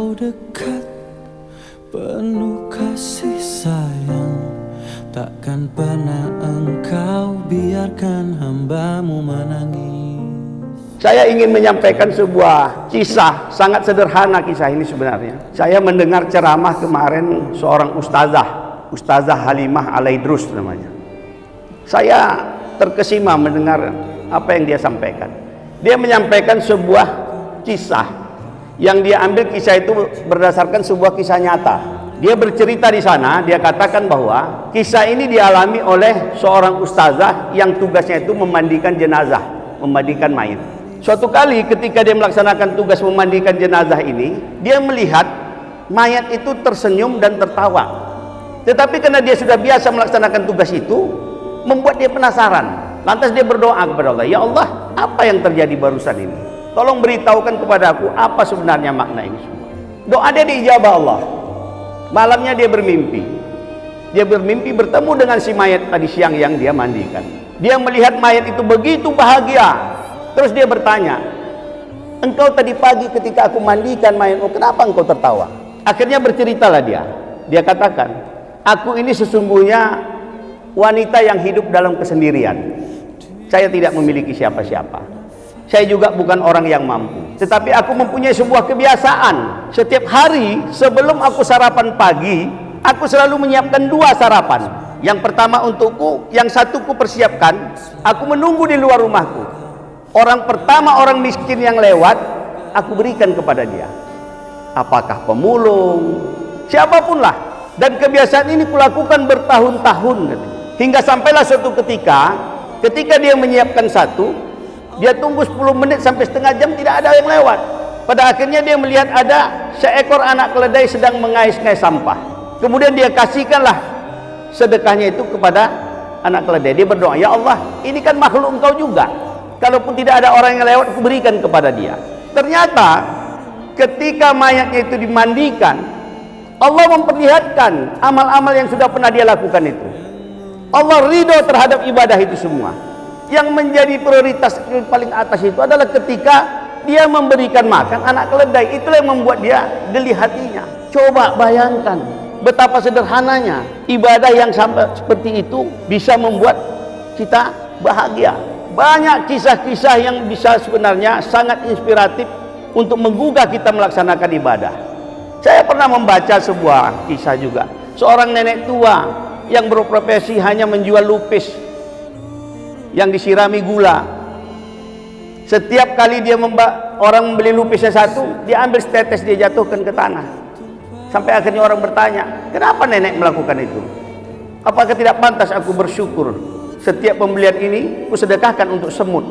engkau dekat, penuh kasih sayang, takkan pernah engkau biarkan hambamu menangis. Saya ingin menyampaikan sebuah kisah, sangat sederhana kisah ini sebenarnya. Saya mendengar ceramah kemarin seorang Ustazah Halimah Alaidrus namanya. Saya terkesima mendengar apa yang dia sampaikan. Dia menyampaikan sebuah kisah yang dia ambil, kisah itu berdasarkan sebuah kisah nyata. Dia bercerita di sana, dia katakan bahwa kisah ini dialami oleh seorang ustazah yang tugasnya itu memandikan jenazah, memandikan mayat. Suatu kali ketika dia melaksanakan tugas memandikan jenazah ini, dia melihat mayat itu tersenyum dan tertawa. Tetapi karena dia sudah biasa melaksanakan tugas itu, membuat dia penasaran. Lantas dia berdoa kepada Allah, "Ya Allah, apa yang terjadi barusan ini? Tolong beritahukan kepada aku apa sebenarnya makna ini semua." Doa dia diijabah Allah. Malamnya dia bermimpi. Dia bermimpi bertemu dengan si mayat tadi siang yang dia mandikan. Dia melihat mayat itu begitu bahagia. Terus dia bertanya, "Engkau tadi pagi ketika aku mandikan mayatmu, kenapa engkau tertawa?" Akhirnya berceritalah dia. Dia katakan, "Aku ini sesungguhnya wanita yang hidup dalam kesendirian. Saya tidak memiliki siapa-siapa. Saya juga bukan orang yang mampu. Tetapi aku mempunyai sebuah kebiasaan. Setiap hari sebelum aku sarapan pagi, aku selalu menyiapkan 2 sarapan. Yang pertama untukku, yang satu ku persiapkan, aku menunggu di luar rumahku. Orang pertama, orang miskin yang lewat, aku berikan kepada dia. Apakah pemulung, siapapun lah. Dan kebiasaan ini kulakukan bertahun-tahun. Hingga sampailah suatu ketika dia menyiapkan satu, dia tunggu 10 menit sampai setengah jam tidak ada yang lewat. Pada akhirnya dia melihat ada seekor anak keledai sedang mengais-ngais sampah. Kemudian dia kasihkanlah sedekahnya itu kepada anak keledai. Dia berdoa, "Ya Allah, ini kan makhluk engkau juga. Kalaupun tidak ada orang yang lewat, aku berikan kepada dia." Ternyata ketika mayatnya itu dimandikan, Allah memperlihatkan amal-amal yang sudah pernah dia lakukan itu. Allah ridho terhadap ibadah itu semua. Yang menjadi prioritas paling atas itu adalah ketika dia memberikan makan anak keledai. Itulah yang membuat dia geli hatinya. Coba bayangkan betapa sederhananya ibadah yang sampai seperti itu bisa membuat kita bahagia. Banyak kisah-kisah yang bisa sebenarnya sangat inspiratif untuk menggugah kita melaksanakan ibadah. Saya pernah membaca sebuah kisah juga. Seorang nenek tua yang berprofesi hanya menjual lupis yang disirami gula. Setiap kali orang membeli lupisnya satu, dia ambil setetes, dia jatuhkan ke tanah. Sampai akhirnya orang bertanya, "Kenapa nenek melakukan itu? Apakah tidak pantas aku bersyukur? Setiap pembelian ini kusedekahkan untuk semut."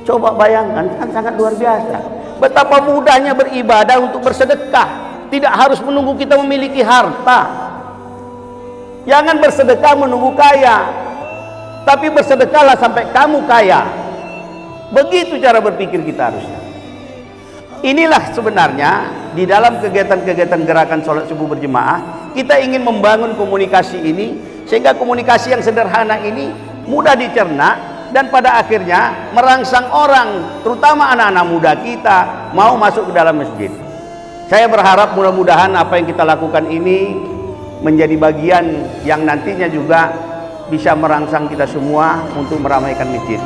Coba bayangkan, kan sangat luar biasa. Betapa mudahnya beribadah untuk bersedekah. Tidak harus menunggu kita memiliki harta. Jangan bersedekah menunggu kaya, tapi bersedekahlah sampai kamu kaya. Begitu cara berpikir kita harusnya. Inilah sebenarnya di dalam kegiatan-kegiatan gerakan sholat subuh berjemaah, kita ingin membangun komunikasi ini, sehingga komunikasi yang sederhana ini mudah dicerna dan pada akhirnya merangsang orang, terutama anak-anak muda kita, mau masuk ke dalam masjid. Saya berharap mudah-mudahan apa yang kita lakukan ini menjadi bagian yang nantinya juga bisa merangsang kita semua untuk meramaikan masjid.